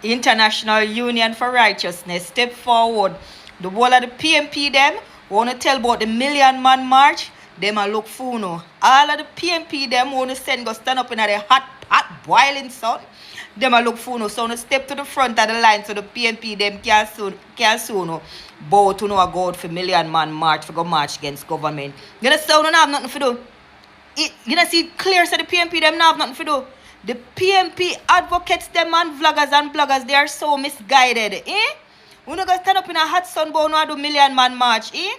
International Union for Righteousness step forward. The whole of the PMP them want to tell about the Million Man March. Them a look for no. All of the PMP them want to send go stand up in the hot boiling sun. Them a look for no. So no step to the front of the line so the PMP them can soon no bow to no a go out for Million Man March for go march against government. You know so no have nothing to do. You know see clear so the PMP them not have nothing to do. The PMP advocates them and vloggers and bloggers, they are so misguided, eh? We not gonna stand up in a hot sun but we not do Million Man March, eh?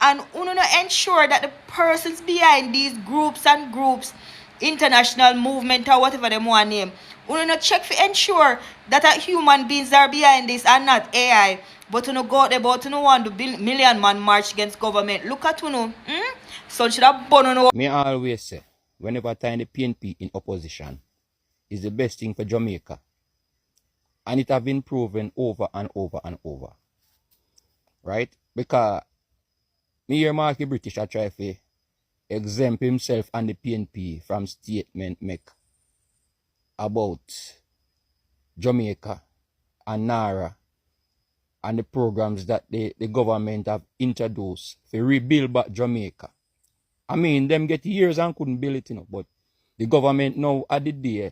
And we not ensure that the persons behind these groups and groups, international movement or whatever they want to name, we not check to ensure that human beings are behind this and not AI. But we not go out there, but we not want to do Million Man March against government. Look at you know, so should have bun on. Me always say, whenever time the PNP in opposition is the best thing for Jamaica. And it have been proven over and over and over. Right? Because me hear Marky British a try to exempt himself and the PNP from statement make about Jamaica and NARA and the programs that the government have introduced to rebuild back Jamaica. I mean, them get years and couldn't build it, you know, but the government now at the day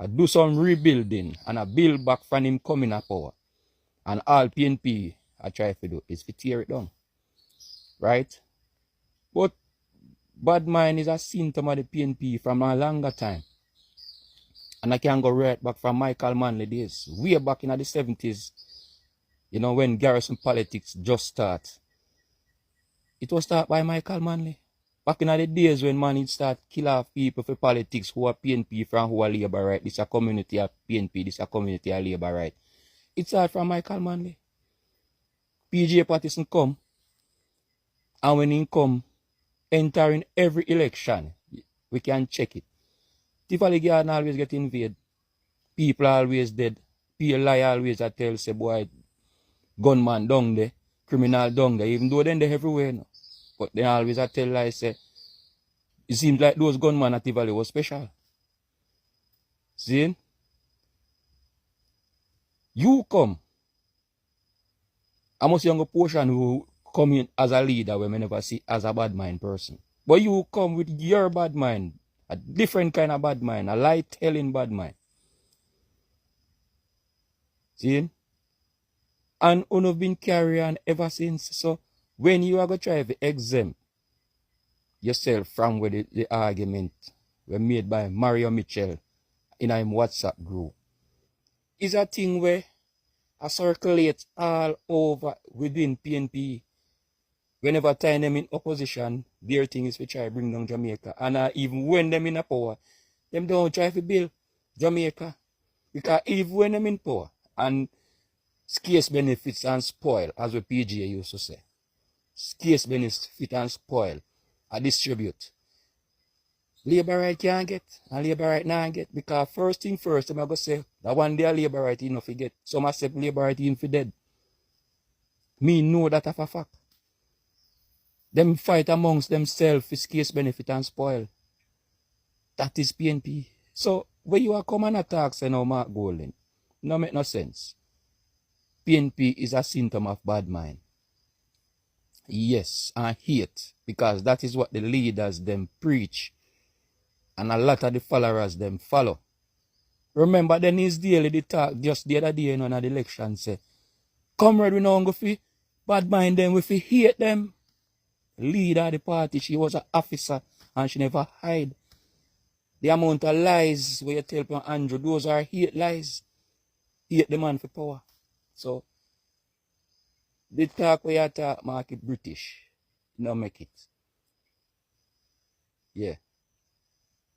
I do some rebuilding and I build back from him coming up power. And all PNP I try to do is to tear it down. Right? But bad mind is a symptom of the PNP from a longer time. And I can go right back from Michael Manley days. Way back in the 70s, you know, when garrison politics just start. It was started by Michael Manley. Back in the days when man start kill off people for politics who are PNP from who are Labour right. This is a community of PNP, this is a community of Labour right. It started from Michael Manley. PJ Patterson come. And when he come, entering every election, we can check it. Tivoli Garden always get invaded. People always dead. PLI always a tell say boy, gunman down there, criminal down there, even though then they everywhere now. But they always a tell like say, it seems like those gunmen at Tivoli was special. See? You come. I must young portion who come in as a leader when we never see as a bad mind person. But you come with your bad mind, a different kind of bad mind, a lie-telling bad mind. See? And you've been carrying ever since. So when you are going to try to exempt yourself from where the argument were made by Mario Mitchell in a WhatsApp group, is a thing where I circulate all over within PNP. Whenever time them in opposition, their thing is to try to bring down Jamaica. And even when them in a power, them don't try to build Jamaica. Because even when them in power, and scarce benefits and spoil, as what PGA used to say. Scarce benefits and spoil, I distribute. Labour right can't get, and Labour right not get. Because first thing first, I'm going to say, that one day Labour right enough to get. Some accept Labour right even for dead. Me know that of a fact. Them fight amongst themselves for scarce benefit and spoil. That is PNP. So, when you are come and attack, say no Mark Golding, no make no sense. PNP is a symptom of bad mind. Yes, and hate, because that is what the leaders them preach. And a lot of the followers them follow. Remember, Dennis Daly the talk just the other day in the election say, comrade, we don't go for bad mind them, we fi hate them. Leader of the party, she was an officer and she never hide. The amount of lies where you tell people, Andrew, those are hate lies. Hate the man for power. So, the talk where you talk, Marky British, no make it. Yeah.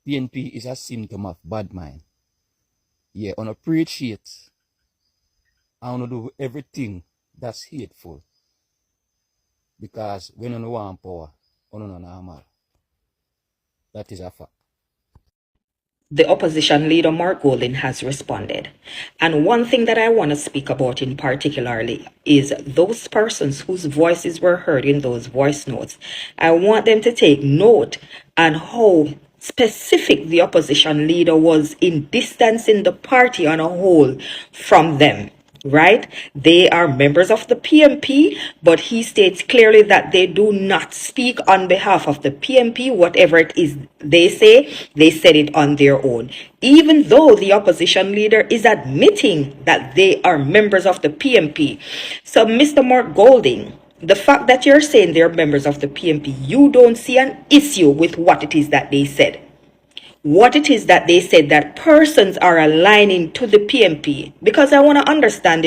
PNP is a symptom of bad mind. Yeah, on preach hate. I want to do everything that's hateful. Because when you want power, you don't know normal. That is a fact. The opposition leader Mark Golding has responded. And one thing that I want to speak about in particularly is those persons whose voices were heard in those voice notes. I want them to take note on how specific the opposition leader was in distancing the party on a whole from them. Right? They are members of the PMP, but he states clearly that they do not speak on behalf of the PMP. Whatever it is they say, they said it on their own. Even though the opposition leader is admitting that they are members of the PMP. So, Mr. Mark Golding, the fact that you're saying they're members of the PMP, you don't see an issue with what it is that they said. What it is that they said that persons are aligning to the PMP. Because I want to understand,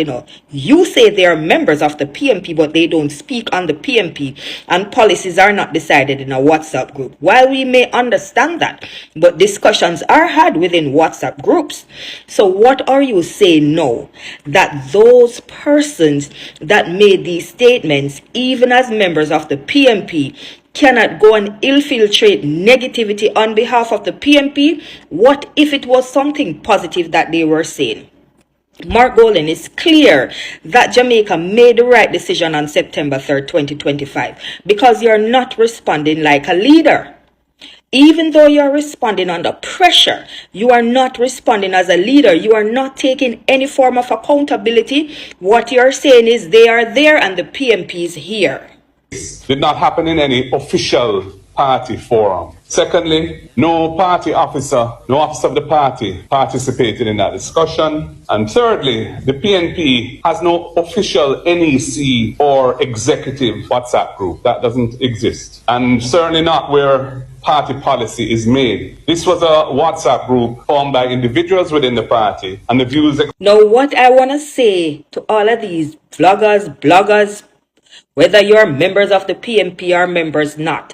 you say they are members of the PMP, but they don't speak on the PMP, and policies are not decided in a WhatsApp group. While we may understand that, but discussions are had within WhatsApp groups. So what are you saying now? That those persons that made these statements, even as members of the PMP, cannot go and infiltrate negativity on behalf of the PMP? What if it was something positive that they were saying? Mark Golding, is clear that Jamaica made the right decision on September 3rd, 2025, because you're not responding like a leader. Even though you're responding under pressure, you are not responding as a leader. You are not taking any form of accountability. What you're saying is they are there and the PMP is here. Did not happen in any official party forum. Secondly, no party officer, no officer of the party participated in that discussion. And thirdly, the PNP has no official NEC or executive WhatsApp group. That doesn't exist. And certainly not where party policy is made. This was a WhatsApp group formed by individuals within the party, and the views... Now, what I want to say to all of these bloggers, whether you're members of the PMP or members not,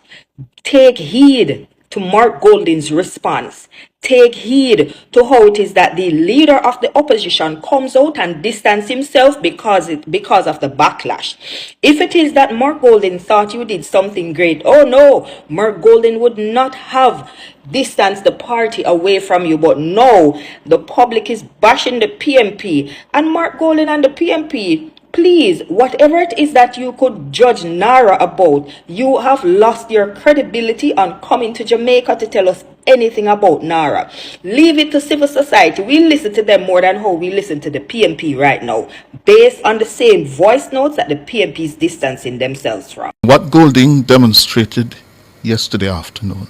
take heed to Mark Golding's response. Take heed to how it is that the leader of the opposition comes out and distance himself because of the backlash. If it is that Mark Golding thought you did something great, oh no, Mark Golding would not have distanced the party away from you. But no, the public is bashing the PMP, and Mark Golding and the PMP, please, whatever it is that you could judge NARA about, you have lost your credibility on coming to Jamaica to tell us anything about NARA. Leave it to civil society. We listen to them more than how we listen to the PMP right now, based on the same voice notes that the PMP is distancing themselves from. What Golding demonstrated yesterday afternoon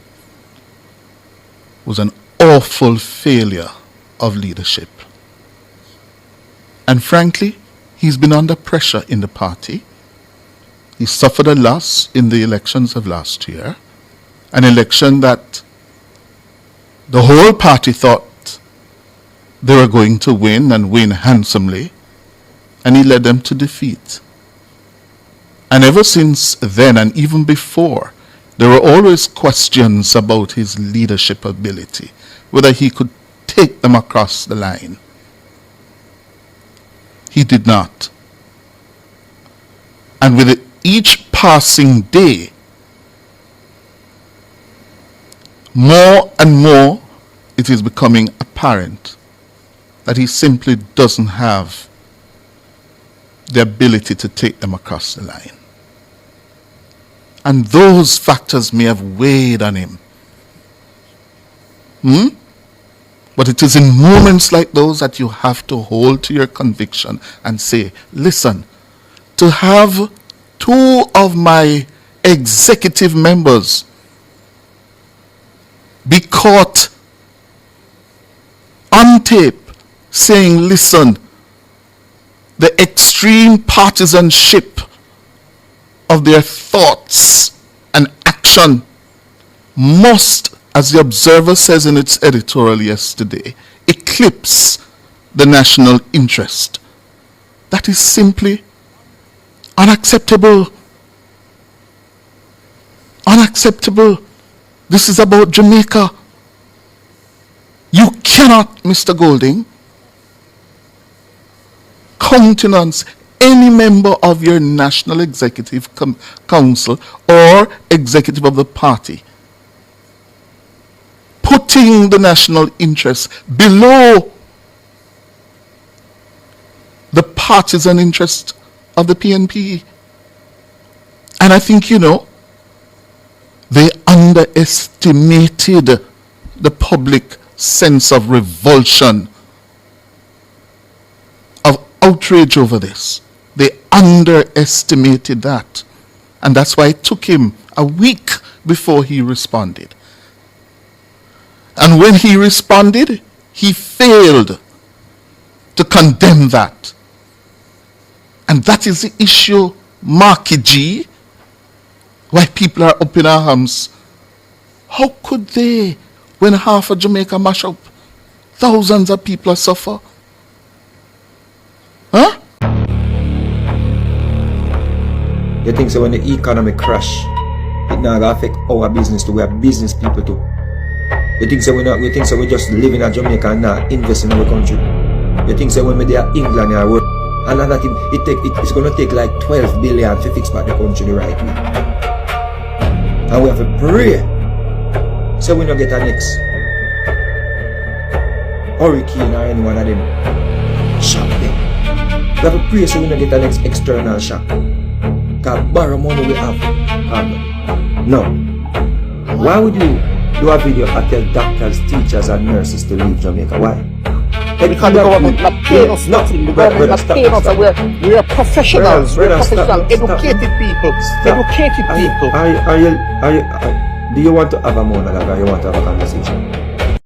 was an awful failure of leadership. And frankly, he's been under pressure in the party. He suffered a loss in the elections of last year, an election that the whole party thought they were going to win and win handsomely, and he led them to defeat. And ever since then, and even before, there were always questions about his leadership ability, whether he could take them across the line. He did not. And with each passing day, more and more it is becoming apparent that he simply doesn't have the ability to take them across the line. And those factors may have weighed on him. But it is in moments like those that you have to hold to your conviction and say, listen, to have two of my executive members be caught on tape saying, listen, the extreme partisanship of their thoughts and action must, as the Observer says in its editorial yesterday, eclipse the national interest. That is simply unacceptable. Unacceptable. This is about Jamaica. You cannot, Mr. Golding, countenance any member of your National Executive Council or executive of the party putting the national interest below the partisan interest of the PNP. And I think, they underestimated the public sense of revulsion, of outrage over this. They underestimated that. And that's why it took him a week before he responded. And when he responded, he failed to condemn that. And that is the issue, Marky G, why people are up in arms. How could they, when half of Jamaica mash up, thousands of people suffer? Huh? You think so when the economy crash, it not gonna affect our business too? We are business people too. You think so we just live in Jamaica and not invest in our country? You think so when we there England and work, and that it's gonna take like 12 billion to fix back the country the right way. And we have to pray so we don't get a next hurricane or any one of them shock them. We have to pray so we don't get a next external shock. Cause borrow money we have. No. Why would you do a video and tell doctors, teachers and nurses to leave Jamaica? Why? Because the government not paying us nothing. The government not paying us. We are professionals. We're professional, educated people. Educated people. Do you want to have a monologue or you want to have a conversation?